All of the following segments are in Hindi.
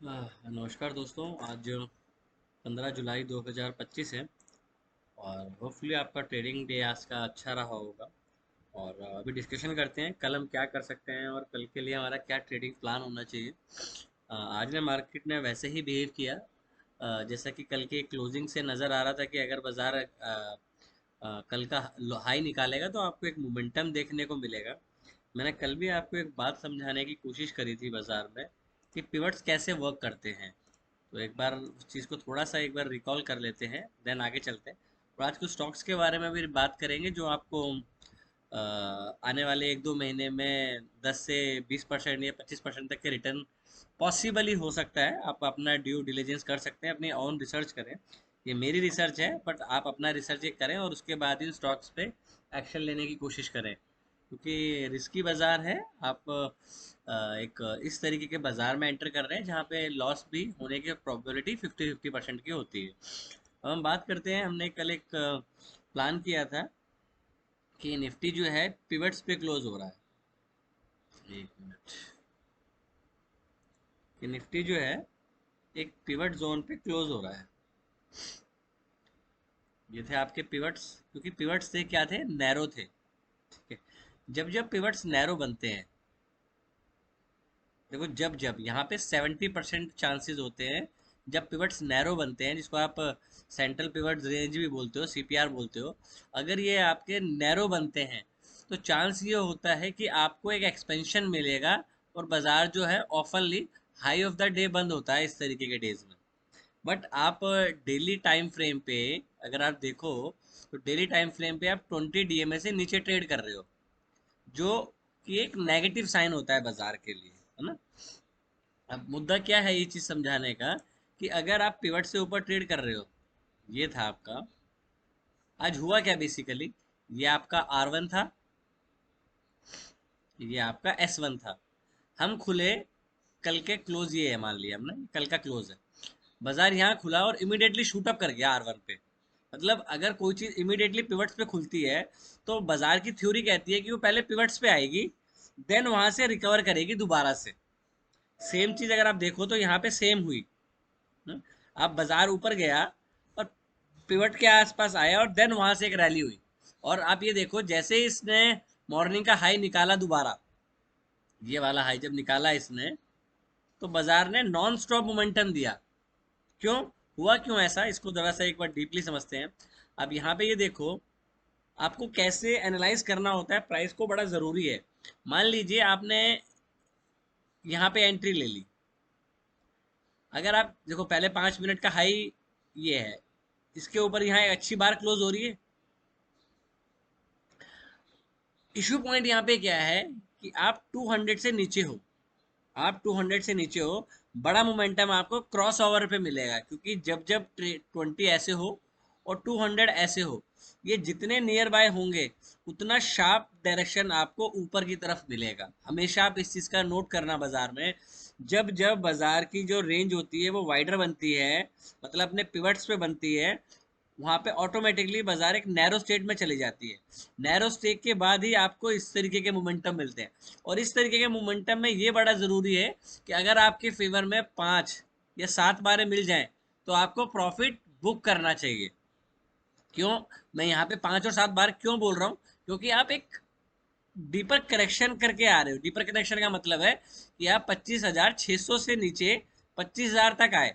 नमस्कार दोस्तों। आज 15 जुलाई 2025 है और होपफुली आपका ट्रेडिंग डे आज का अच्छा रहा होगा। और अभी डिस्कशन करते हैं कल हम क्या कर सकते हैं और कल के लिए हमारा क्या ट्रेडिंग प्लान होना चाहिए। आज ने मार्केट ने वैसे ही बिहेव किया जैसा कि कल के क्लोजिंग से नज़र आ रहा था कि अगर बाजार कल का हाई निकालेगा तो आपको एक मोमेंटम देखने को मिलेगा। मैंने कल भी आपको एक बात समझाने की कोशिश करी थी बाजार में कि पिवट्स कैसे वर्क करते हैं। तो एक बार उस चीज़ को थोड़ा सा एक बार रिकॉल कर लेते हैं, देन आगे चलते हैं। और आज कुछ स्टॉक्स के बारे में भी बात करेंगे जो आपको आने वाले एक दो महीने में 10 से 20% या 25% तक के रिटर्न पॉसिबली हो सकता है। आप अपना ड्यू डिलिजेंस कर सकते हैं, अपनी ऑन रिसर्च करें। ये मेरी रिसर्च है, बट आप अपना रिसर्च एक करें और उसके बाद इन स्टॉक्स पे एक्शन लेने की कोशिश करें, क्योंकि रिस्की बाजार है। आप एक इस तरीके के बाजार में एंटर कर रहे हैं जहाँ पे लॉस भी होने की प्रोबेबिलिटी 50-50% की होती है। अब हम बात करते हैं, हमने कल एक प्लान किया था कि निफ्टी जो है पिवट्स पे क्लोज हो रहा है। एक मिनट। कि निफ्टी जो है एक पिवट जोन पे क्लोज हो रहा है। ये थे आपके पिवट्स, क्योंकि पिवट्स थे क्या थे, नैरो थे। ठीक है। जब जब पिवट्स नैरो बनते हैं, देखो जब जब यहाँ पे 70% चांसेस होते हैं जब पिवट्स नैरो बनते हैं, जिसको आप सेंट्रल पिवट रेंज भी बोलते हो, सीपीआर बोलते हो। अगर ये आपके नैरो बनते हैं तो चांस ये होता है कि आपको एक एक्सपेंशन मिलेगा और बाजार जो है ऑफनली हाई ऑफ द डे बंद होता है इस तरीके के डेज में। बट आप डेली टाइम फ्रेम पे अगर आप देखो तो डेली टाइम फ्रेम पे आप 20 डीएमए से नीचे ट्रेड कर रहे हो, जो कि एक नेगेटिव साइन होता है बाजार के लिए, है ना। अब मुद्दा क्या है ये चीज समझाने का, कि अगर आप पिवट से ऊपर ट्रेड कर रहे हो, ये था आपका। आज हुआ क्या बेसिकली, ये आपका R1 था, ये आपका S1 था। हम खुले, कल के क्लोज ये है, मान लिया हमने कल का क्लोज है। बाजार यहाँ खुला और इमीडिएटली शूट अप कर गया R1 पे। मतलब अगर कोई चीज इमीडिएटली पिवट्स पे खुलती है तो बाजार की थ्योरी कहती है कि वो पहले पिवट्स पे आएगी, देन वहां से रिकवर करेगी दोबारा से। सेम चीज अगर आप देखो तो यहाँ पे सेम हुई। हम्म, अब बाजार ऊपर गया और पिवट के आसपास आया और देन वहां से एक रैली हुई। और आप ये देखो, जैसे ही इसने मॉर्निंग का हाई निकाला दोबारा, ये वाला हाई जब निकाला इसने, तो बाजार ने नॉन स्टॉप मोमेंटम दिया। क्यों हुआ, क्यों ऐसा, इसको जरा सा एक बार डीपली समझते हैं। अब यहाँ पे ये देखो, आपको कैसे एनालाइज करना होता है प्राइस को, बड़ा जरूरी है। मान लीजिए आपने यहाँ पे एंट्री ले ली। अगर आप देखो पहले 5 मिनट का हाई ये है, इसके ऊपर यहाँ एक अच्छी बार क्लोज हो रही है। इशू पॉइंट यहाँ पे क्या है कि आप 200 से नीचे हो, आप 200 से नीचे हो। बड़ा मोमेंटम आपको क्रॉस ओवर पे मिलेगा, क्योंकि जब जब 20 ऐसे हो और 200 ऐसे हो, ये जितने नियर बाय होंगे उतना शार्प डायरेक्शन आपको ऊपर की तरफ मिलेगा। हमेशा आप इस चीज का नोट करना बाजार में। जब जब बाजार की जो रेंज होती है वो वाइडर बनती है, मतलब अपने पिवट्स पे बनती है, वहां पे ऑटोमेटिकली बाजार एक नैरो स्टेट में चली जाती है। नैरो स्टेट के बाद ही आपको इस तरीके के मोमेंटम मिलते हैं। और इस तरीके के मोमेंटम में ये बड़ा जरूरी है कि अगर आपके फेवर में 5 या 7 बारें मिल जाएं तो आपको प्रॉफिट बुक करना चाहिए। क्यों, मैं यहाँ पे 5 और 7 बार क्यों बोल रहा हूँ, क्योंकि आप एक डीपर करेक्शन करके आ रहे हो। डीपर करेक्शन का मतलब है कि आप 25,600 से नीचे 25,000 तक आए,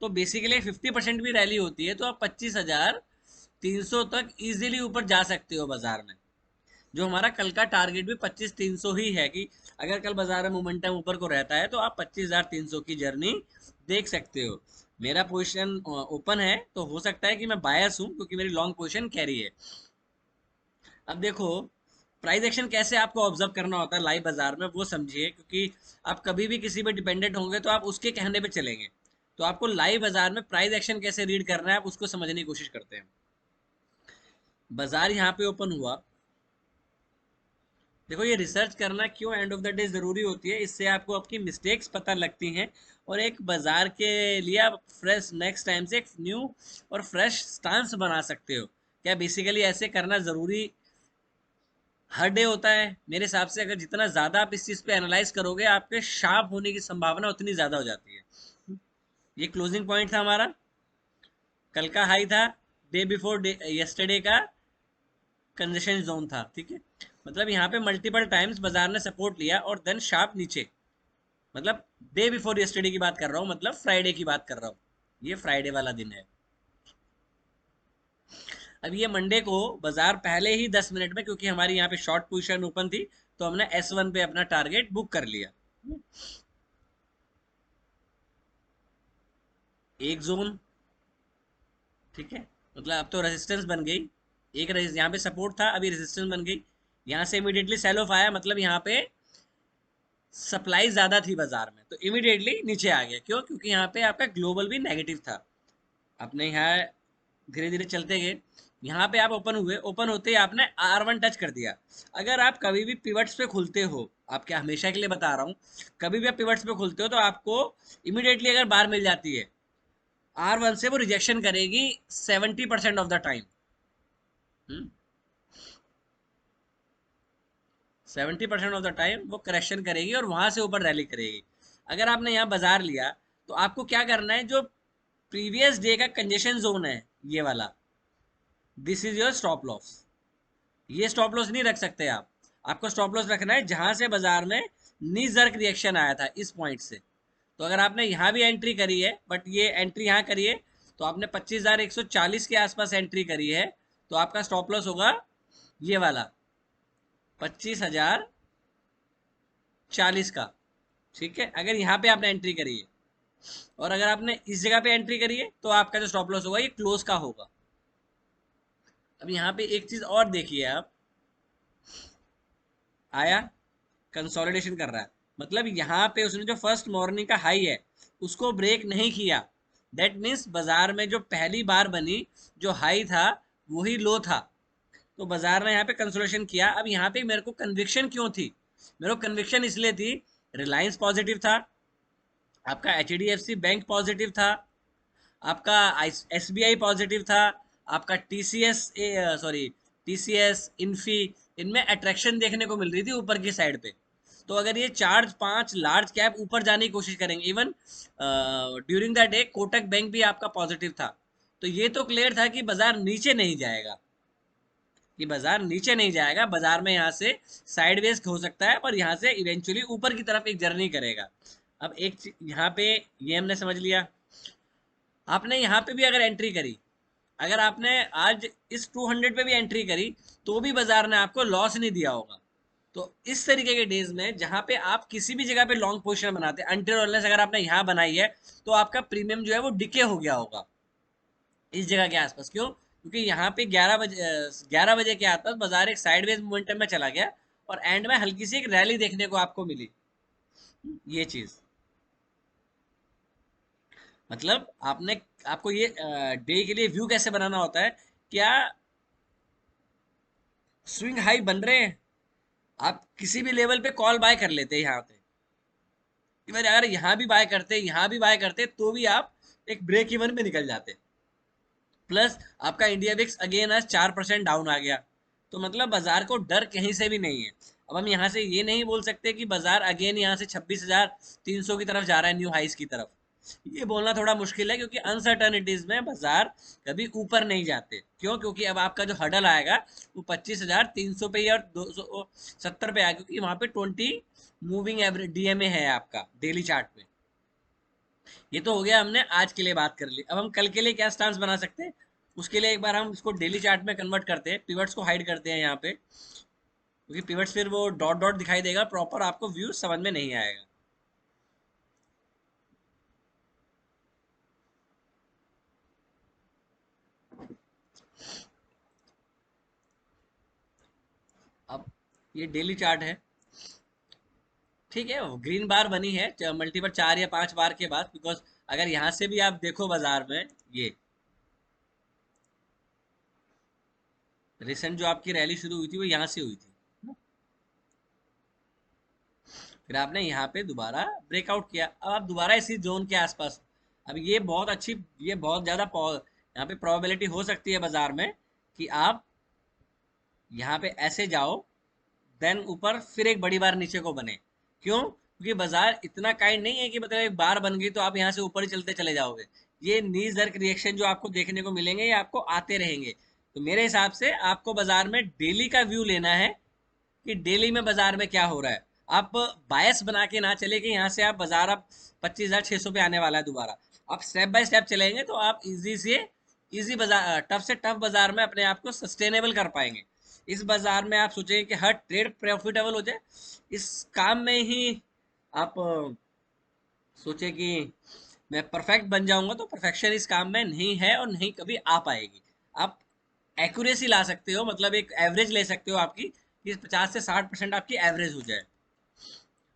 तो बेसिकली 50% भी रैली होती है तो आप 25,300 तक इजीली ऊपर जा सकते हो बाजार में। जो हमारा कल का टारगेट भी 25,300 ही है, कि अगर कल बाजार में मोमेंटम ऊपर को रहता है तो आप 25,300 की जर्नी देख सकते हो। मेरा पोजीशन ओपन है तो हो सकता है कि मैं बायस हूं, क्योंकि मेरी लॉन्ग पोजीशन कैरी है। अब देखो, प्राइस एक्शन कैसे आपको ऑब्जर्व करना होता है लाइव बाजार में, वो समझिए। क्योंकि आप कभी भी किसी पे डिपेंडेंट होंगे तो आप उसके कहने पे चलेंगे। तो आपको लाइव बाजार में प्राइस एक्शन कैसे रीड करना है, आप उसको समझने की कोशिश करते हैं। बाजार यहाँ पे ओपन हुआ। देखो, ये रिसर्च करना क्यों एंड ऑफ द डे जरूरी होती है, इससे आपको आपकी मिस्टेक्स पता लगती हैं और एक बाजार के लिए आप फ्रेश नेक्स्ट टाइम से एक न्यू और फ्रेश स्टांस बना सकते हो। क्या बेसिकली ऐसे करना जरूरी हर डे होता है? मेरे हिसाब से अगर जितना ज्यादा आप इस चीज पे एनालाइज करोगे, आपके शार्प होने की संभावना उतनी ज्यादा हो जाती है। ये क्लोजिंग पॉइंट था हमारा, कल का हाई था, डे बिफोर यस्टरडे का कंजेशन जोन था, ठीक है। मतलब यहाँ पे मल्टीपल टाइम्स बाजार ने सपोर्ट लिया और देन शार्प नीचे, मतलब डे बिफोर यस्टरडे की बात कर रहा हूँ, मतलब फ्राइडे की बात कर रहा हूँ, ये फ्राइडे वाला दिन है। अब ये मंडे को बाजार पहले ही 10 मिनट में, क्योंकि हमारी यहाँ पे शॉर्ट पोजीशन ओपन थी, तो हमने S1 पे अपना टारगेट बुक कर लिया। एक जोन, ठीक है, मतलब अब तो रेजिस्टेंस बन गई, एक यहाँ पे सपोर्ट था, अभी रेजिस्टेंस बन गई। यहाँ से इमीडिएटली सेल ऑफ आया, मतलब यहाँ पे सप्लाई ज्यादा थी बाजार में, तो इमीडिएटली नीचे आ गया। क्यों? क्योंकि यहाँ पे आपका ग्लोबल भी नेगेटिव था। अपने यहाँ धीरे धीरे चलते गए, यहाँ पे आप ओपन हुए, ओपन होते ही आपने R1 टच कर दिया। अगर आप कभी भी पिवट्स पे खुलते हो, आप क्या हमेशा के लिए बता रहा हूँ, कभी भी आप पिवट्स पे खुलते हो तो आपको इमीडिएटली अगर बार मिल जाती है, R1 से वो रिजेक्शन करेगी 70% of the time. 70% of the time वो करेक्शन करेगी और वहां से ऊपर रैली करेगी। अगर आपने यहाँ बाजार लिया, तो आपको क्या करना है, जो प्रीवियस डे का कंजेशन जोन है ये वाला, this is your stop loss. ये स्टॉप लॉस नहीं रख सकते आप, आपको स्टॉप लॉस रखना है जहां से बाजार में नी जर्क रिएक्शन आया था, इस पॉइंट से। तो अगर आपने यहाँ भी एंट्री करी है, बट ये एंट्री यहाँ करी है, तो आपने 25,140 के आसपास एंट्री करी है, तो आपका स्टॉप लॉस होगा ये वाला 25,040 का, ठीक है। अगर यहाँ पे आपने एंट्री करी है, और अगर आपने इस जगह पे एंट्री करी है, तो आपका जो स्टॉप लॉस होगा ये क्लोज का होगा। अब यहाँ पे एक चीज और देखिए आप, आया, कंसोलिडेशन कर रहा है, मतलब यहाँ पे उसने जो फर्स्ट मॉर्निंग का हाई है उसको ब्रेक नहीं किया। दैट मीन्स बाजार में जो पहली बार बनी, जो हाई था वही लो था, तो बाजार ने यहाँ पे कंसोलिडेशन किया। अब यहाँ पे मेरे को कन्विक्शन क्यों थी? मेरे को कन्विक्शन इसलिए थी, रिलायंस पॉजिटिव था, आपका HDFC बैंक पॉजिटिव था, आपका SBI पॉजिटिव था, आपका TCS, सॉरी, TCS, इन्फी, इनमें अट्रैक्शन देखने को मिल रही थी ऊपर की साइड पे। तो अगर ये चार पांच लार्ज कैप ऊपर जाने की कोशिश करेंगे, even during the day Kotak bank भी आपका पॉजिटिव था, तो ये तो क्लियर था कि बाजार नीचे नहीं जाएगा, कि बाजार नीचे नहीं जाएगा, बाजार में यहाँ से साइडवेज हो सकता है, पर यहाँ से इवेंचुअली ऊपर की तरफ एक जर्नी करेगा। अब एक यहाँ पे ये हमने समझ लिया। आपने यहाँ पे भी अगर एंट्री करी, अगर आपने आज इस 200 पे भी एंट्री करी, तो भी बाजार ने आपको लॉस नहीं दिया होगा। तो इस तरीके के डेज में जहां पे आप किसी भी जगह पे लॉन्ग पोजीशन बनाते हैं, अनटिल अनलेस अगर आपने यहाँ बनाई है, तो आपका प्रीमियम जो है वो डिके हो गया होगा इस जगह के आसपास। क्यों? क्योंकि यहाँ पे 11 बजे के आसपास बाजार एक साइडवेज मोमेंटम में चला गया, और एंड में हल्की सी एक रैली देखने को आपको मिली। ये चीज, मतलब आपने, आपको ये डे के लिए व्यू कैसे बनाना होता है, क्या स्विंग हाई बन रहे हैं, आप किसी भी लेवल पे कॉल बाय कर लेते हैं यहाँ पे, इवन अगर यहाँ भी बाय करते, यहाँ भी बाय करते, तो भी आप एक ब्रेक इवन में निकल जाते। प्लस आपका इंडिया विक्स अगेन आज 4% डाउन आ गया, तो मतलब बाजार को डर कहीं से भी नहीं है। अब हम यहाँ से ये नहीं बोल सकते कि बाजार अगेन यहाँ से 26,300 की तरफ जा रहा है, न्यू हाइस की तरफ, ये बोलना थोड़ा मुश्किल है, क्योंकि अनसर्टनिटीज में बाजार कभी ऊपर नहीं जाते। क्यों? क्योंकि अब आपका जो हडल आएगा वो 25,300 पे ही और 270 पे आएगा, क्योंकि वहां पे 20 मूविंग एवरेज DMA है आपका डेली चार्ट में। ये तो हो गया, हमने आज के लिए बात कर ली। अब हम कल के लिए क्या स्टांस बना सकते हैं, उसके लिए एक बार हम इसको डेली चार्ट में कन्वर्ट करते हैं, पिवट्स को हाइड करते हैं यहाँ पे, क्योंकि पिवट्स फिर वो डॉट डॉट दिखाई देगा, प्रॉपर आपको व्यू समझ में नहीं आएगा। अब ये डेली चार्ट है, ठीक है, ग्रीन बार बनी है मल्टीपल 4 या 5 बार के बाद, बिकॉज अगर यहाँ से भी आप देखो बाजार में, ये रिसेंट जो आपकी रैली शुरू हुई थी वो यहाँ से हुई थी, फिर आपने यहाँ पे दोबारा ब्रेकआउट किया, अब आप दोबारा इसी जोन के आसपास। अब ये बहुत अच्छी, ये बहुत ज्यादा यहाँ पे प्रोबेबिलिटी हो सकती है बाजार में कि आप यहाँ पे ऐसे जाओ, देन ऊपर फिर एक बड़ी बार नीचे को बने। क्यों? क्योंकि बाजार इतना काइंड नहीं है कि मतलब एक बार बन गई तो आप यहाँ से ऊपर ही चलते चले जाओगे। ये नी जर्क रिएक्शन जो आपको देखने को मिलेंगे ये आपको आते रहेंगे। तो मेरे हिसाब से आपको बाजार में डेली का व्यू लेना है कि डेली में बाजार में क्या हो रहा है। आप बायस बना के ना चले कि यहाँ से आप बाजार अब 25,600 पे आने वाला है दोबारा। आप स्टेप बाय स्टेप चलेंगे तो आप इजी से इजी बाजार, टफ से टफ बाजार में अपने आप को सस्टेनेबल कर पाएंगे। इस बाजार में आप सोचेंगे कि हर ट्रेड प्रॉफिटेबल हो जाए, इस काम में ही आप सोचे कि मैं परफेक्ट बन जाऊंगा, तो परफेक्शन इस काम में नहीं है और नहीं कभी आ पाएगी। आप एक्यूरेसी ला सकते हो, मतलब एक एवरेज ले सकते हो आपकी, कि 50 से 60% आपकी एवरेज हो जाए।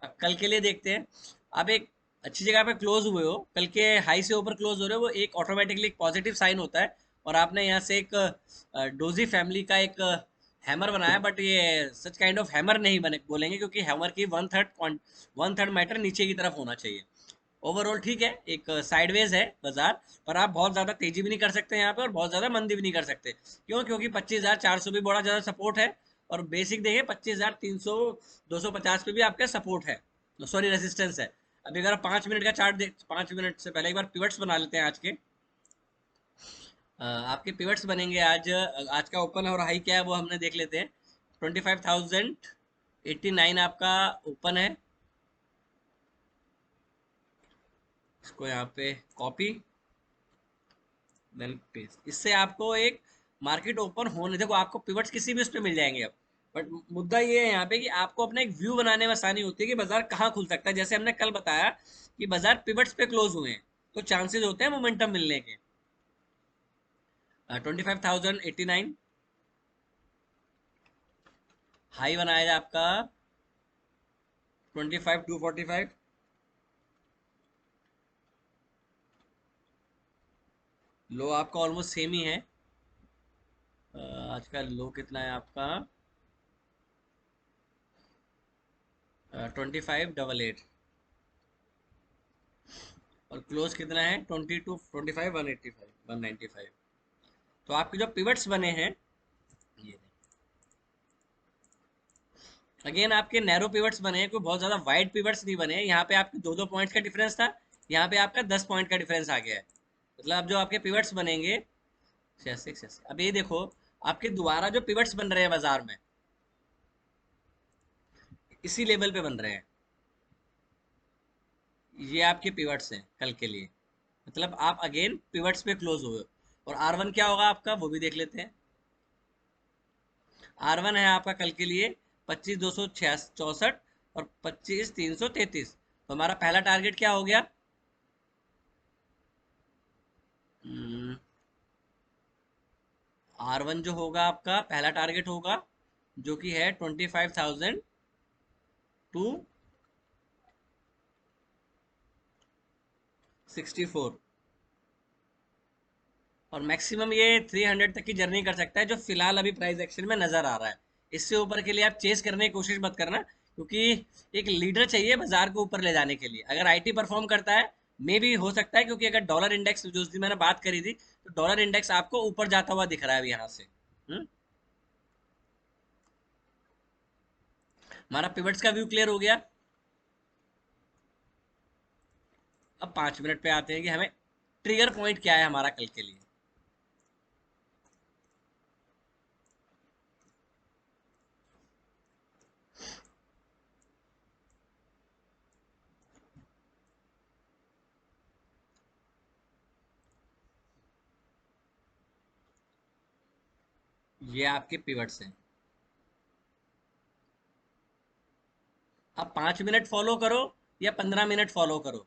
अब कल के लिए देखते हैं। आप एक अच्छी जगह पे क्लोज हुए हो, कल के हाई से ऊपर क्लोज हो रहे हो, वो एक ऑटोमेटिकली एक पॉजिटिव साइन होता है। और आपने यहाँ से एक डोजी फैमिली का एक हैमर बनाया, बट ये सच काइंड ऑफ हैमर नहीं बने बोलेंगे, क्योंकि हैमर की वन थर्ड मैटर नीचे की तरफ होना चाहिए। ओवरऑल ठीक है, एक साइडवेज है बाजार, पर आप बहुत ज्यादा तेजी भी नहीं कर सकते यहाँ पे और बहुत ज्यादा मंदी भी नहीं कर सकते। क्यों? क्योंकि 25,400 भी बड़ा ज्यादा सपोर्ट है, और बेसिक देखिए 25,300 250 पे भी आपका सपोर्ट है, सॉरी रेजिस्टेंस है। अभी अगर आप 5 मिनट का चार्ट देख, 5 मिनट से पहले एक बार पिवट्स बना लेते हैं आज के। आपके पिवट्स बनेंगे आज, आज का ओपन और हाई क्या है वो हमने देख लेते हैं। 25,089 आपका ओपन है। इसको यहाँ पे कॉपी देन पेस्ट। इससे आपको एक मार्केट ओपन होने, देखो आपको पिवट्स किसी भी उस पर मिल जाएंगे अब, बट मुद्दा ये है यहाँ पे कि आपको अपना एक व्यू बनाने में आसानी होती है कि बाजार कहाँ खुल सकता है। जैसे हमने कल बताया कि बाजार पिवट्स पे क्लोज हुए हैं, तो चांसेस होते हैं मोमेंटम मिलने के। 25,089 हाई बनाया जाए आपका 25,245। लो आपका ऑलमोस्ट सेम ही है। आज का लो कितना है आपका? 25,888। और क्लोज कितना है? 22, 25, 185, 195। तो आपके जो पिवट्स बने हैं ये, अगेन आपके नैरो पिवट्स बने हैं, कोई बहुत ज्यादा वाइड पिवट्स नहीं बने हैं। यहाँ पे आपके 2-2 पॉइंट्स का डिफरेंस था, यहाँ पे आपका 10 पॉइंट का डिफरेंस आ गया है। मतलब अब जो आपके पिवट्स बनेंगे, जैसे अब ये देखो, आपके दोबारा जो पिवट्स बन रहे हैं बाजार में, इसी लेवल पे बन रहे हैं। ये आपके पिवट्स हैं कल के लिए, मतलब आप अगेन पिवट्स पे क्लोज हुए हो। और R1 क्या होगा आपका वो भी देख लेते हैं। R1 है आपका कल के लिए 25,264 और 25,333। तो हमारा पहला टारगेट क्या हो गया? R1 जो होगा आपका पहला टारगेट होगा, जो कि है 25,264। और मैक्सिमम ये 300 तक की जर्नी कर सकता है, जो फिलहाल अभी प्राइस एक्शन में नजर आ रहा है। इससे ऊपर के लिए आप चेस करने की कोशिश मत करना, क्योंकि एक लीडर चाहिए बाजार को ऊपर ले जाने के लिए। अगर आईटी परफॉर्म करता है, मे भी हो सकता है, क्योंकि अगर डॉलर इंडेक्स जो उस दिन मैंने बात करी थी, तो डॉलर इंडेक्स आपको ऊपर जाता हुआ दिख रहा है अभी यहाँ से। हमारा पिवट्स का व्यू क्लियर हो गया। अब 5 मिनट पे आते हैं कि हमें ट्रिगर पॉइंट क्या है हमारा कल के लिए। ये आपके पिवट्स हैं। आप 5 मिनट फॉलो करो या 15 मिनट फॉलो करो,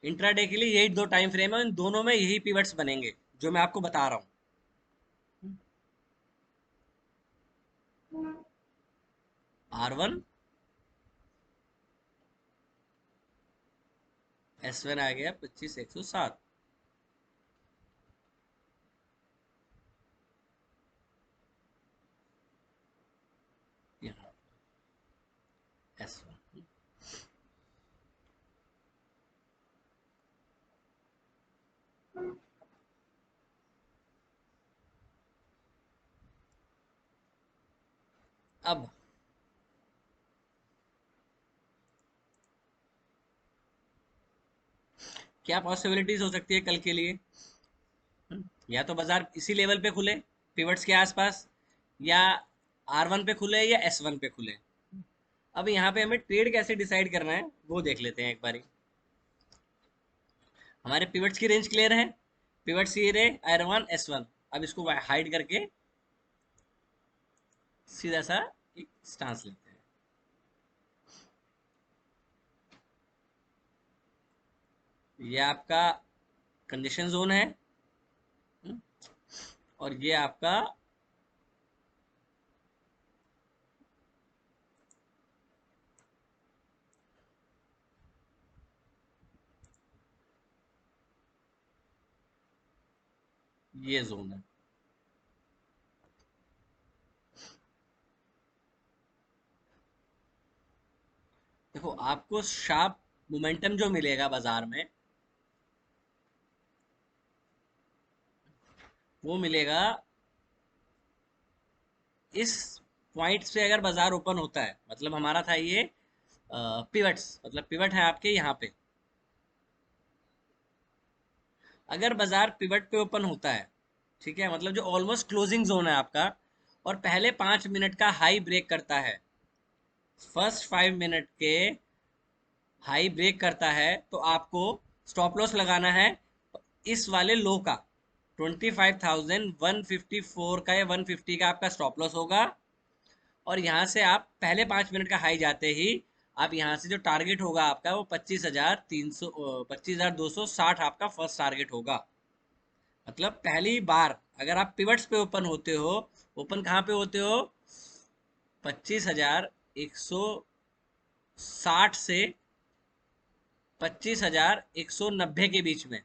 इंट्राडे के लिए यही दो टाइम फ्रेम है, इन दोनों में यही पिवट्स बनेंगे जो मैं आपको बता रहा हूँ। R1 S1 आ गया 25,107। यहाँ S1। अब क्या पॉसिबिलिटीज हो सकती है कल के लिए? या तो बाजार इसी लेवल पे खुले, पिवट्स के आसपास, या R1 पे खुले या S1 पे खुले। अब यहाँ पे हमें ट्रेड कैसे डिसाइड करना है वो देख लेते हैं एक बारी। हमारे पिवट्स की रेंज क्लियर है, पिवट्स ये रहे R1 S1। अब इसको हाइड करके सीधा सा एक स्टांस लेते हैं। ये आपका कंडीशन जोन है, और ये आपका ये जोन है। देखो आपको शार्प मोमेंटम जो मिलेगा बाजार में, वो मिलेगा इस पॉइंट से। अगर बाजार ओपन होता है, मतलब हमारा था ये पिवट्स, मतलब पिवट है आपके यहाँ पे। अगर बाजार पिवट पे ओपन होता है, ठीक है, मतलब जो ऑलमोस्ट क्लोजिंग जोन है आपका, और पहले 5 मिनट का हाई ब्रेक करता है, फर्स्ट 5 मिनट के हाई ब्रेक करता है, तो आपको स्टॉप लॉस लगाना है इस वाले लो का। 25,154 का या 150 का आपका स्टॉप लॉस होगा। और यहाँ से आप पहले 5 मिनट का हाई जाते ही आप यहाँ से जो टारगेट होगा आपका वो 25,300, 25,260 आपका फर्स्ट टारगेट होगा। मतलब पहली बार अगर आप पिवट्स पे ओपन होते हो, ओपन कहाँ पे होते हो? 25,160 से 25,190 के बीच में।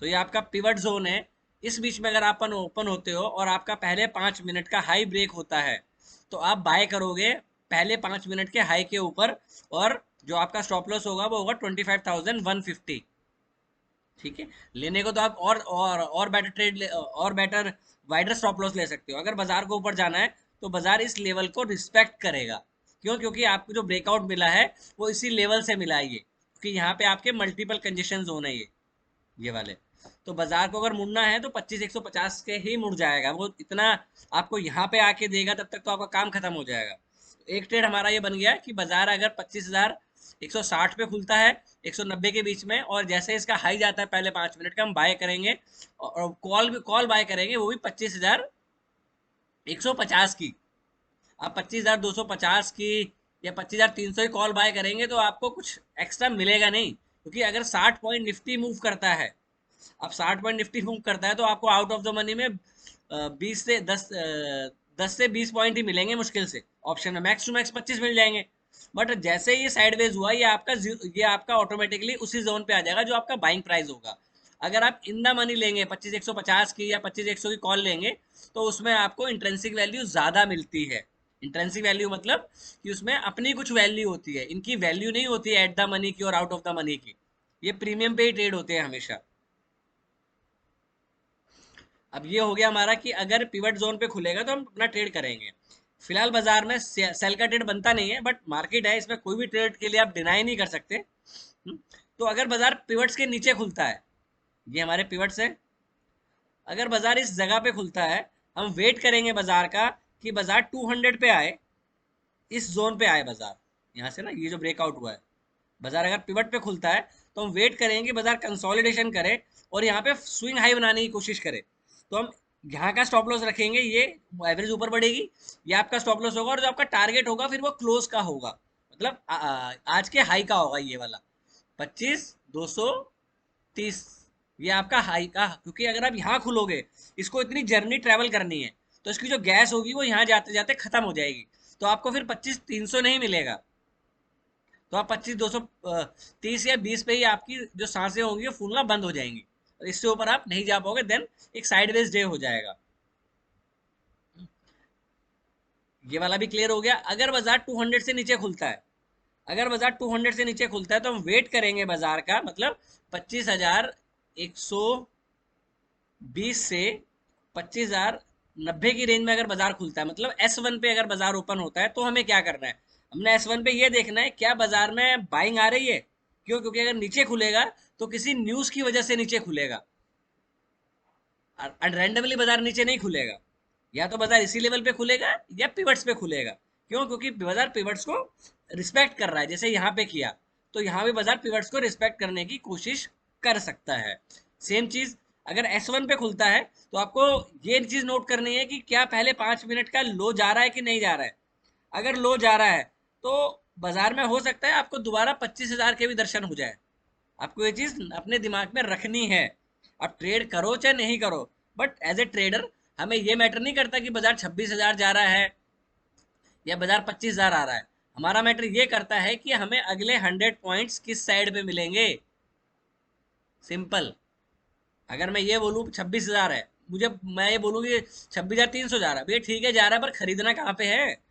तो ये आपका पिवट जोन है। इस बीच में अगर आप ओपन होते हो और आपका पहले 5 मिनट का हाई ब्रेक होता है, तो आप बाय करोगे पहले 5 मिनट के हाई के ऊपर, और जो आपका स्टॉप लॉस होगा वो होगा 25,150। ठीक है, लेने को तो आप और बेटर ट्रेड और बेटर वाइडर स्टॉप लॉस ले सकते हो। अगर बाजार को ऊपर जाना है तो बाजार इस लेवल को रिस्पेक्ट करेगा। क्यों? क्योंकि आपको जो ब्रेकआउट मिला है वो इसी लेवल से मिला है, ये क्योंकि यहाँ पे आपके मल्टीपल कंजेशन जोन है ये वाले। तो बाजार को अगर मुड़ना है तो 25,150 के ही मुड़ जाएगा वो। इतना आपको यहाँ पे आके देगा तब तक तो आपका काम खत्म हो जाएगा। एक ट्रेड हमारा ये बन गया कि बाजार अगर 25,160 पे खुलता है 190 के बीच में, और जैसे इसका हाई जाता है पहले 5 मिनट का, हम बाय करेंगे, और कॉल बाय करेंगे वो भी 25,150 की। आप 25,250 की या 25,300 की कॉल बाय करेंगे तो आपको कुछ एक्स्ट्रा मिलेगा नहीं, क्योंकि अगर 60 पॉइंट निफ्टी मूव करता है, अब 60 पॉइंट निफ्टी मूव करता है तो आपको आउट ऑफ द मनी में 10 से 20 पॉइंट ही मिलेंगे मुश्किल से। ऑप्शन में मैक्स टू मैक्स 25 मिल जाएंगे। बट जैसे ये साइडवेज हुआ, ये आपका ऑटोमेटिकली उसी जोन पे आ जाएगा जो आपका बाइंग प्राइस होगा। अगर आप इन द मनी लेंगे 25,150 की या 25,100 की कॉल लेंगे, तो उसमें आपको इंट्रेंसिक वैल्यू ज्यादा मिलती है। इंट्रेंसिक वैल्यू मतलब कि उसमें अपनी कुछ वैल्यू होती है, इनकी वैल्यू नहीं होती है एट द मनी की और आउट ऑफ द मनी की। ये प्रीमियम पे ही ट्रेड होते हैं हमेशा। अब ये हो गया हमारा कि अगर पिवट जोन पे खुलेगा तो हम अपना ट्रेड करेंगे। फिलहाल बाजार में सेल का ट्रेड बनता नहीं है, बट मार्केट है, इसमें कोई भी ट्रेड के लिए आप डिनाई नहीं कर सकते। तो अगर बाजार पिवट्स के नीचे खुलता है, ये हमारे पिवट्स है, अगर बाजार इस जगह पे खुलता है, हम वेट करेंगे बाजार का कि बाजार 200 पे आए, इस जोन पे आए बाजार, यहाँ से ना ये जो ब्रेकआउट हुआ है, बाजार अगर पिवट पे खुलता है तो हम वेट करेंगे बाजार कंसोलिडेशन करे और यहाँ पे स्विंग हाई बनाने की कोशिश करे। तो हम यहाँ का स्टॉप लॉस रखेंगे, ये एवरेज ऊपर बढ़ेगी, ये आपका स्टॉप लॉस होगा, और जो आपका टारगेट होगा फिर वो क्लोज का होगा, मतलब आज के हाई का होगा ये वाला 25,230। ये आपका हाई का, क्योंकि अगर आप यहाँ खुलोगे, इसको इतनी जर्नी ट्रेवल करनी है, तो इसकी जो गैस होगी वो यहाँ जाते जाते खत्म हो जाएगी। तो आपको फिर 25,300 नहीं मिलेगा, तो आप 25,230 या 20 पे ही आपकी जो सांसें होंगी वो फूलना बंद हो जाएंगी, और इससे ऊपर आप नहीं जा पाओगे। देन एक साइडवेज डे हो जाएगा। ये वाला भी क्लियर हो गया। अगर बाजार 200 से नीचे खुलता है, अगर बाजार 200 से नीचे खुलता है तो हम वेट करेंगे बाजार का, मतलब 25,120 से 25,090 की रेंज में अगर बाजार खुलता है, मतलब S1 पे अगर बाजार ओपन होता है, तो हमें क्या करना है? हमने S1 पे ये देखना है क्या बाजार में बाइंग आ रही है। क्यों? क्योंकि अगर नीचे खुलेगा तो किसी न्यूज की वजह से नीचे खुलेगा, और रैंडमली बाजार नीचे नहीं खुलेगा। या तो बाजार इसी लेवल पे खुलेगा या पिवट्स पे खुलेगा। क्यों? क्योंकि बाजार पिवट्स को रिस्पेक्ट कर रहा है, जैसे यहाँ पे किया, तो यहाँ भी बाजार पिवट्स को रिस्पेक्ट करने की कोशिश कर सकता है। सेम चीज अगर S1 पे खुलता है, तो आपको ये चीज नोट करनी है कि क्या पहले 5 मिनट का लो जा रहा है कि नहीं जा रहा है। अगर लो जा रहा है तो बाजार में हो सकता है आपको दोबारा 25,000 के भी दर्शन हो जाए। आपको ये चीज अपने दिमाग में रखनी है। आप ट्रेड करो चाहे नहीं करो, बट एज ए ट्रेडर हमें ये मैटर नहीं करता कि बाजार 26,000 जा रहा है या बाजार 25,000 आ रहा है। हमारा मैटर ये करता है कि हमें अगले 100 पॉइंट्स किस साइड पे मिलेंगे। सिंपल। अगर मैं ये बोलूँ 26,000 है, मुझे मैं ये बोलूँ कि 26,300 जा रहा है, भैया ठीक है जा रहा है, पर खरीदना कहाँ पे है?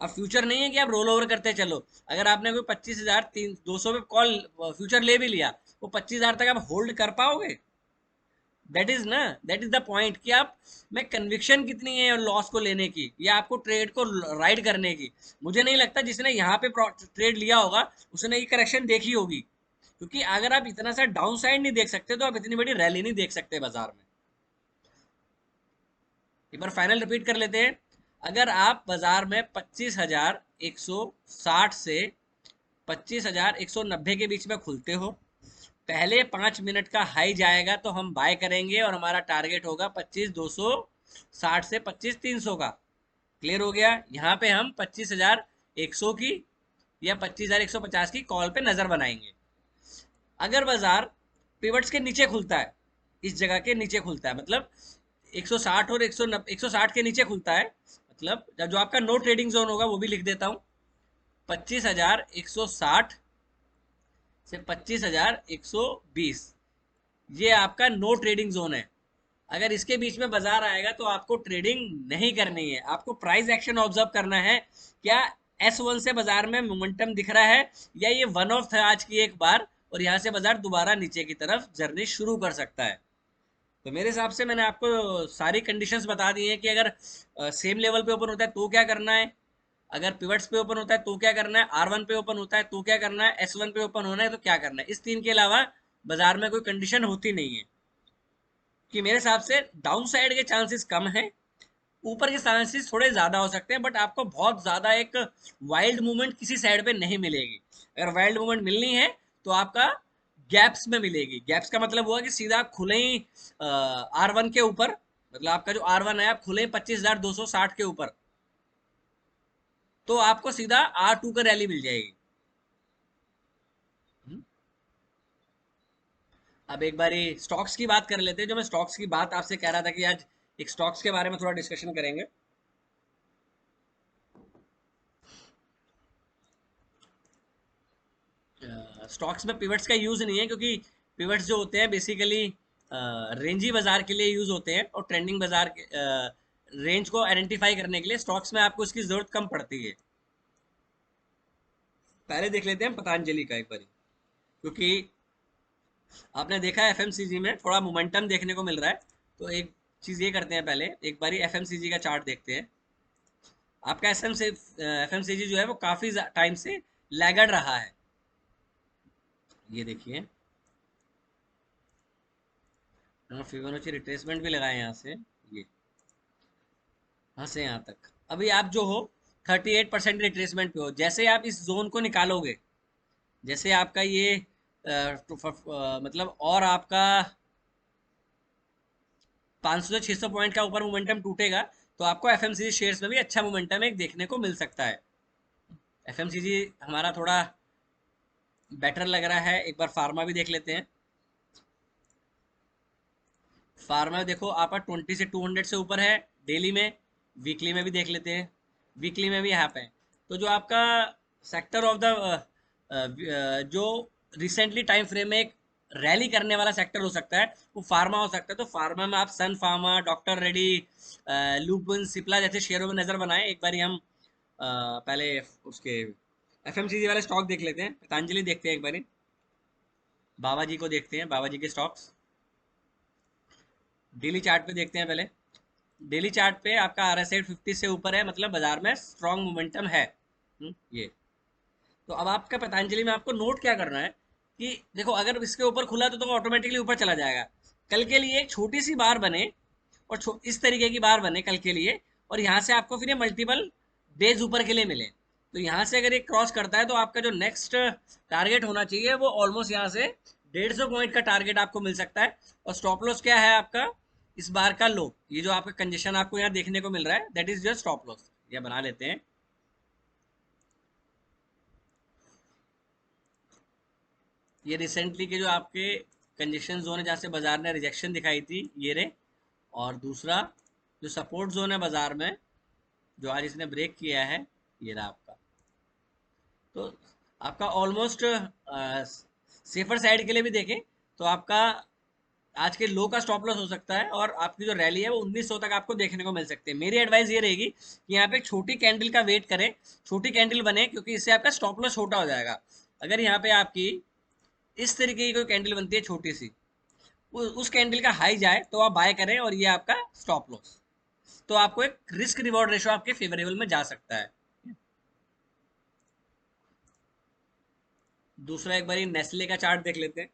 अब फ्यूचर नहीं है कि आप रोल ओवर करते चलो। अगर आपने कोई 25,200 पे कॉल फ्यूचर ले भी लिया, वो 25,000 तक आप होल्ड कर पाओगे? दैट इज ना, दैट इज द पॉइंट कि आप में कन्विक्शन कितनी है लॉस को लेने की या आपको ट्रेड को राइड करने की। मुझे नहीं लगता जिसने यहाँ पे ट्रेड लिया होगा उसने ये करेक्शन देखी होगी, क्योंकि अगर आप इतना सा डाउन साइड नहीं देख सकते तो आप इतनी बड़ी रैली नहीं देख सकते बाजार में। एक बार फाइनल रिपीट कर लेते हैं। अगर आप बाजार में 25,160 से 25,190 के बीच में खुलते हो, पहले 5 मिनट का हाई जाएगा तो हम बाय करेंगे और हमारा टारगेट होगा 25,260 से 25,300 का। क्लियर हो गया? यहाँ पे हम 25,100 की या 25,150 की कॉल पे नजर बनाएंगे। अगर बाजार पिवट्स के नीचे खुलता है, इस जगह के नीचे खुलता है, मतलब 160 और 160 के नीचे खुलता है, मतलब जो आपका नो ट्रेडिंग जोन होगा वो भी लिख देता हूँ, 25,160 से 25,120, ये आपका नो ट्रेडिंग जोन है। अगर इसके बीच में बाजार आएगा तो आपको ट्रेडिंग नहीं करनी है, आपको प्राइस एक्शन ऑब्जर्व करना है। क्या S1 से बाजार में मोमेंटम दिख रहा है या ये वन ऑफ था आज की एक बार और यहाँ से बाजार दोबारा नीचे की तरफ जर्नी शुरू कर सकता है। तो मेरे हिसाब से मैंने आपको सारी कंडीशंस बता दी हैं कि अगर सेम लेवल पे ओपन होता है तो क्या करना है, अगर पिवट्स पे ओपन होता है तो क्या करना है, R1 पे ओपन होता है तो क्या करना है, S1 पे ओपन होना है तो क्या करना है। इस तीन के अलावा बाजार में कोई कंडीशन होती नहीं है। कि मेरे हिसाब से डाउन साइड के चांसेस कम है, ऊपर के चांसेस थोड़े ज्यादा हो सकते हैं, बट आपको बहुत ज्यादा एक वाइल्ड मूवमेंट किसी साइड पे नहीं मिलेगी। अगर वाइल्ड मूवमेंट मिलनी है तो आपका गैप्स में मिलेगी। गैप्स का मतलब हुआ कि सीधा खुले ही R1 के ऊपर, मतलब आपका जो R1 है आप खुले 25,260 के ऊपर, तो आपको सीधा R2 का रैली मिल जाएगी। अब एक बारी स्टॉक्स की बात कर लेते हैं। जो मैं स्टॉक्स की बात आपसे कह रहा था कि आज एक स्टॉक्स के बारे में थोड़ा डिस्कशन करेंगे। स्टॉक्स में पिवट्स का यूज नहीं है, क्योंकि पिवट्स जो होते हैं बेसिकली रेंजी बाजार के लिए यूज होते हैं और ट्रेंडिंग बाजार के रेंज को आइडेंटिफाई करने के लिए स्टॉक्स में आपको इसकी जरूरत कम पड़ती है। पहले देख लेते हैं पतंजलि का एक बारी, क्योंकि आपने देखा है एफएमसीजी में थोड़ा मोमेंटम देखने को मिल रहा है। तो एक चीज ये करते हैं, पहले एक बारी एफएमसीजी का चार्ट देखते हैं। आपका एफएमसीजी जो है वो काफी टाइम से लैगर्ड रहा है। ये देखिए, फिबोनाची रिट्रेसमेंट भी लगाए यहाँ से, ये यहाँ से यहाँ तक। अभी आप जो हो 38% रिट्रेसमेंट पे हो। जैसे आप इस जोन को निकालोगे, जैसे आपका ये मतलब और आपका 500 से 600 पॉइंट का ऊपर मोमेंटम टूटेगा तो आपको एफएमसीजी शेयर्स में भी अच्छा मोमेंटम एक देखने को मिल सकता है। एफएमसीजी हमारा थोड़ा बेटर लग रहा है। एक बार फार्मा भी देख लेते हैं। फार्मा देखो आपका 20 से 200 से ऊपर है डेली में। वीकली में भी देख लेते हैं, वीकली में भी यहाँ पे है। तो जो आपका सेक्टर ऑफ द जो रिसेंटली टाइम फ्रेम में एक रैली करने वाला सेक्टर हो सकता है वो फार्मा हो सकता है। तो फार्मा में आप सन फार्मा, डॉक्टर रेडी, लुपिन, सिप्ला जैसे शेयरों में नजर बनाए। एक बार हम पहले उसके एफएमसीजी वाले स्टॉक देख लेते हैं। पतंजलि देखते हैं एक बारी, बाबा जी को देखते हैं, बाबा जी के स्टॉक्स डेली चार्ट पे देखते हैं पहले। डेली चार्ट पे आपका RSI 50 से ऊपर है, मतलब बाजार में स्ट्रॉन्ग मोमेंटम है। ये तो अब आपका पतंजलि में आपको नोट क्या करना है कि देखो अगर इसके ऊपर खुला तो ऑटोमेटिकली ऊपर चला जाएगा। कल के लिए एक छोटी सी बार बने और इस तरीके की बार बने कल के लिए, और यहाँ से आपको फिर ये मल्टीपल डेज ऊपर के लिए मिले, तो यहाँ से अगर ये क्रॉस करता है तो आपका जो नेक्स्ट टारगेट होना चाहिए वो ऑलमोस्ट यहाँ से 150 पॉइंट का टारगेट आपको मिल सकता है। और स्टॉप लॉस क्या है आपका, इस बार का लो, ये जो आपका कंजेशन आपको यहाँ देखने को मिल रहा है, that is your stop loss. ये बना लेते हैं। ये रिसेंटली के जो आपके कंजेशन जोन है जहाँ से बाजार ने रिजेक्शन दिखाई थी, ये रे। और दूसरा जो सपोर्ट जोन है बाजार में, जो आज इसने ब्रेक किया है, ये रहा आपका। तो आपका ऑलमोस्ट सेफर साइड के लिए भी देखें तो आपका आज के लो का स्टॉप लॉस हो सकता है, और आपकी जो रैली है वो 1900 तक आपको देखने को मिल सकती है। मेरी एडवाइस ये रहेगी कि यहाँ पे एक छोटी कैंडल का वेट करें, छोटी कैंडल बने, क्योंकि इससे आपका स्टॉप लॉस छोटा हो जाएगा। अगर यहाँ पे आपकी इस तरीके की कोई कैंडल बनती है छोटी सी, उस कैंडल का हाई जाए तो आप बाय करें, और ये आपका स्टॉप लॉस। तो आपको एक रिस्क रिवॉर्ड रेशो आपके फेवरेबल में जा सकता है। दूसरा एक बार नेस्ले का चार्ट देख लेते हैं।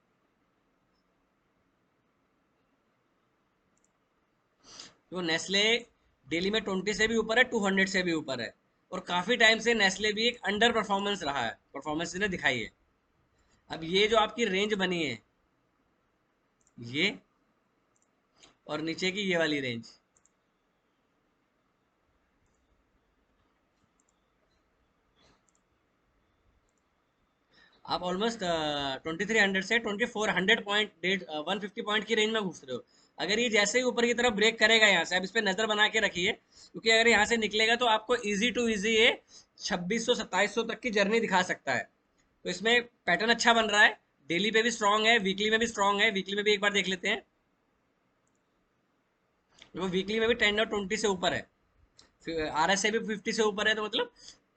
तो नेस्ले डेली में 20 से भी ऊपर है, 200 से भी ऊपर है, और काफी टाइम से नेस्ले भी एक अंडर परफॉर्मेंस रहा है, परफॉर्मेंस ने दिखाई है। अब ये जो आपकी रेंज बनी है, ये और नीचे की ये वाली रेंज, आप ऑलमोस्ट 2300 से 2400 पॉइंट, 150 पॉइंट की रेंज में घुस रहे हो। अगर ये जैसे ही ऊपर की तरफ ब्रेक करेगा यहाँ से, आप इस पर नजर बना के रखिए, क्योंकि अगर यहाँ से निकलेगा तो आपको इजी टू इजी ये 2600 2700 तक की जर्नी दिखा सकता है। तो इसमें पैटर्न अच्छा बन रहा है, डेली पे भी स्ट्रांग है, वीकली में भी स्ट्रांग है। वीकली में भी एक बार देख लेते हैं। वो वीकली में भी 10 और 20 से ऊपर है, आर एस से भी 50 से ऊपर है, तो मतलब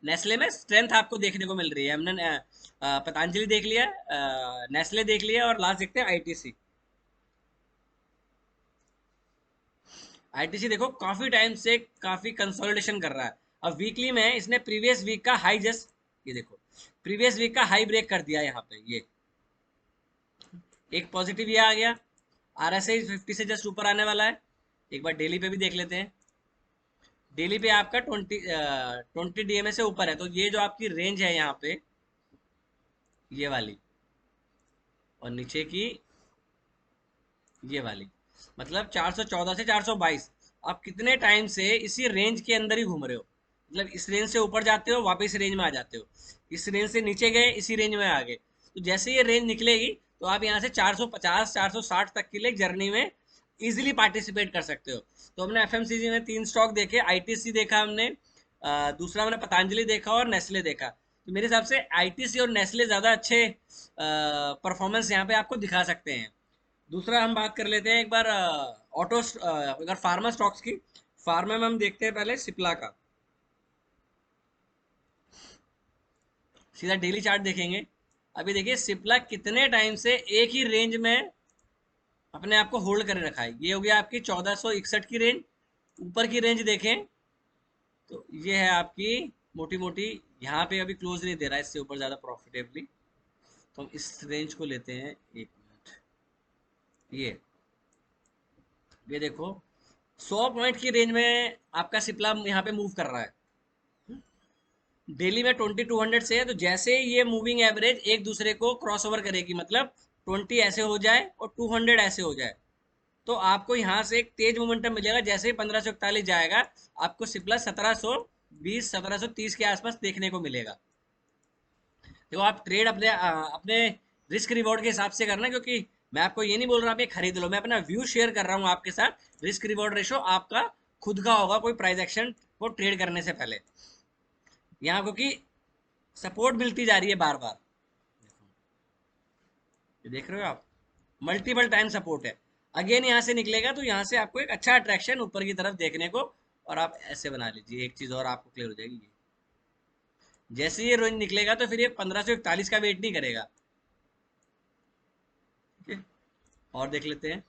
नेस्ले में स्ट्रेंथ आपको देखने को मिल रही है। हमने पतंजलि देख लिया, नेस्ले देख लिया, और लास्ट देखते हैं आईटीसी। आईटीसी देखो काफी टाइम से काफी कंसोलिडेशन कर रहा है। अब वीकली में इसने प्रीवियस वीक का हाई जस्ट, ये देखो प्रीवियस वीक का हाई ब्रेक कर दिया यहाँ पे, ये एक पॉजिटिव ये आ गया। आरएसआई 50 से जस्ट ऊपर आने वाला है। एक बार डेली पे भी देख लेते हैं। डेली पे आपका 20 डीएमए से ऊपर है, तो ये जो आपकी रेंज है यहाँ पे, ये वाली, और नीचे की ये वाली, मतलब 414 से 422, आप कितने टाइम से इसी रेंज के अंदर ही घूम रहे हो। मतलब इस रेंज से ऊपर जाते हो, वापस रेंज में आ जाते हो, इस रेंज से नीचे गए, इसी रेंज में आ गए। तो जैसे ये रेंज निकलेगी तो आप यहाँ से 450 460 तक के लिए जर्नी में इजीली पार्टिसिपेट कर सकते हो। तो हमने एफएमसीजी में 3 स्टॉक देखे, आईटीसी देखा हमने, दूसरा हमने पतंजलि देखा, और नेस्ले देखा। तो मेरे हिसाब से आईटीसी और नेस्ले ज्यादा अच्छे परफॉर्मेंस यहाँ पे आपको दिखा सकते हैं। दूसरा हम बात कर लेते हैं एक बार ऑटो, अगर फार्मा स्टॉक्स की। फार्मा में हम देखते हैं पहले सिप्ला का, सीधा डेली चार्ट देखेंगे। अभी देखिए सिप्ला कितने टाइम से एक ही रेंज में अपने आप को होल्ड कर रखा है। ये हो गया आपकी 1461 की रेंज। ऊपर की रेंज देखें तो ये है आपकी मोटी मोटी, यहाँ पे अभी क्लोज नहीं दे रहा है इससे ऊपर ज्यादा प्रॉफिटेबली, तो हम इस रेंज को लेते हैं। एक मिनट, ये देखो 100 पॉइंट की रेंज में आपका सिप्ला यहाँ पे मूव कर रहा है। डेली में 2200 से है, तो जैसे ही ये मूविंग एवरेज एक दूसरे को क्रॉस ओवर करेगी, मतलब 20 ऐसे हो जाए और 200 ऐसे हो जाए, तो आपको यहाँ से एक तेज मोमेंटम मिलेगा। जैसे ही 1541 जाएगा, आपको सिप्ला 1720 1730 के आसपास देखने को मिलेगा। देखो आप ट्रेड अपने अपने रिस्क रिवॉर्ड के हिसाब से करना, क्योंकि मैं आपको ये नहीं बोल रहा आप ये खरीद लो, मैं अपना व्यू शेयर कर रहा हूँ आपके साथ। रिस्क रिवॉर्ड रेशो आपका खुद का होगा कोई प्राइस एक्शन को ट्रेड करने से पहले। यहाँ क्योंकि सपोर्ट मिलती जा रही है बार बार, ये देख रहे हो आप, मल्टीपल टाइम सपोर्ट है। अगेन यहाँ से निकलेगा तो यहाँ से आपको एक अच्छा अट्रैक्शन ऊपर की तरफ देखने को, और आप ऐसे बना लीजिए। एक चीज और आपको क्लियर हो जाएगी, जैसे ये रेंज निकलेगा तो फिर ये 1541 का वेट नहीं करेगा। ठीक है, और देख लेते हैं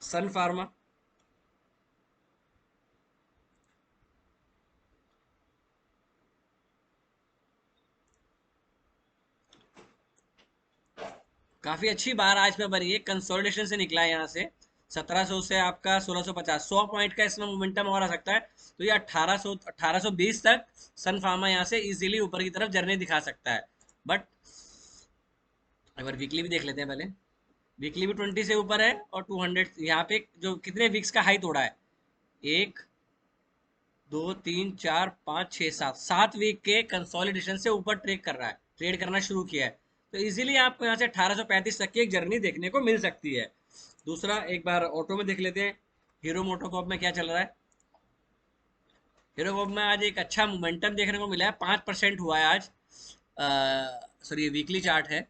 सन फार्मा। काफी अच्छी बार आज में बनी है, कंसोलिडेशन से निकला है यहाँ से 1700 से आपका 1650, 100 पॉइंट का इसमें मोमेंटम और आ सकता है। तो ये 1820 तक सन फार्मा यहाँ से इजीली ऊपर की तरफ जर्नी दिखा सकता है। बट एक बार वीकली भी देख लेते हैं पहले। वीकली भी 20 से ऊपर है और 200 यहाँ पे जो कितने वीक्स का हाई तोड़ा है, 1 2 3 4 5 6 7 वीक के कंसोलिडेशन से ऊपर ट्रेड करना शुरू किया है। तो इजीली आपको यहाँ से 1835 तक की एक जर्नी देखने को मिल सकती है। दूसरा एक बार ऑटो में देख लेते हैं, हीरो मोटोकॉर्प में क्या चल रहा है। हीरो कॉर्प में आज एक अच्छा मोमेंटम देखने को मिला है, 5% हुआ है आज। सॉरी, वीकली चार्ट है,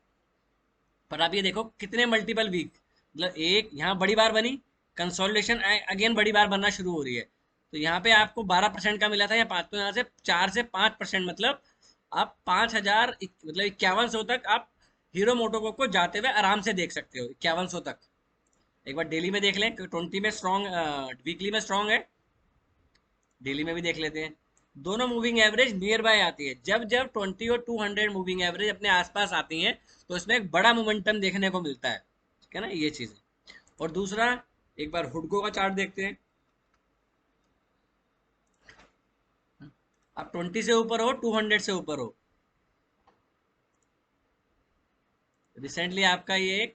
पर आप ये देखो कितने मल्टीपल वीक, मतलब एक यहाँ बड़ी बार बनी, कंसोलिडेशन अगेन बड़ी बार बनना शुरू हो रही है। तो यहाँ पे आपको 12% का मिला था या 5, तो यहाँ से 4 से 5%, मतलब आप 5000 मतलब 5100 तक आप हीरो मोटोकॉर्प को जाते हुए आराम से देख सकते हो, 5100 तक। एक बार डेली में देख लें, 20 में स्ट्रॉन्ग, वीकली में स्ट्रॉन्ग है, डेली में भी देख लेते हैं। दोनों मूविंग एवरेज नियर बाय आती है। जब जब 20 और 200 मूविंग एवरेज अपने आसपास आती हैं तो इसमें एक बड़ा मोमेंटम देखने को मिलता है, ठीक है ना, ये चीज है। और दूसरा एक बार हुडको का चार्ट देखते हैं। आप 20 से ऊपर हो, 200 से ऊपर हो, रिसेंटली आपका ये एक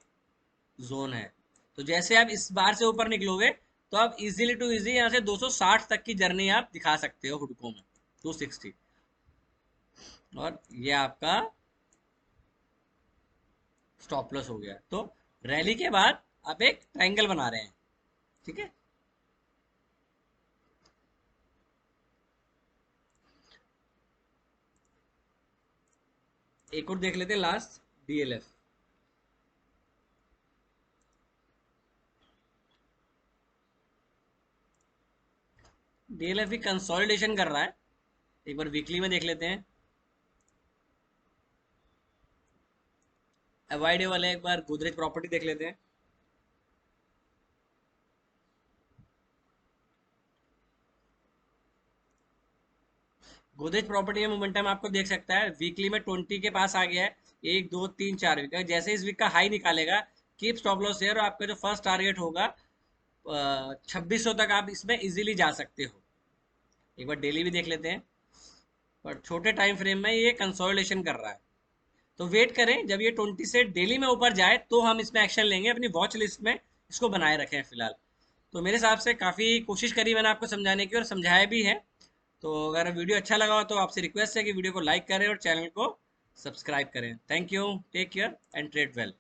जोन है। तो जैसे आप इस बार से ऊपर निकलोगे तो आप इजीली टू इजी यहाँ से 260 तक की जर्नी आप दिखा सकते हो हुडको में, 260। और ये आपका स्टॉप लॉस हो गया। तो रैली के बाद आप एक ट्रायंगल बना रहे हैं, ठीक है। एक और देख लेते हैं लास्ट, डीएलएफ। डीएलएफ भी कंसोलिडेशन कर रहा है, एक बार वीकली में देख लेते हैं। अवॉइड वाले एक बार गोदरेज प्रॉपर्टी देख लेते हैं। गोदरेज प्रॉपर्टी में मोमेंटम आपको देख सकता है, वीकली में 20 के पास आ गया है, 1 2 3 4 वीक। जैसे इस वीक का हाई निकालेगा, कीप स्टॉप लॉस देयर, और आपका जो फर्स्ट टारगेट होगा 2600 तक आप इसमें इजीली जा सकते हो। एक बार डेली भी देख लेते हैं, पर छोटे टाइम फ्रेम में ये कंसोलिडेशन कर रहा है। तो वेट करें, जब ये 20 से डेली में ऊपर जाए तो हम इसमें एक्शन लेंगे, अपनी वॉच लिस्ट में इसको बनाए रखें फिलहाल। तो मेरे हिसाब से काफ़ी कोशिश करी मैंने आपको समझाने की, और समझाया भी है। तो अगर वीडियो अच्छा लगा हो तो आपसे रिक्वेस्ट है कि वीडियो को लाइक करें और चैनल को सब्सक्राइब करें। Thank you, take care and trade well.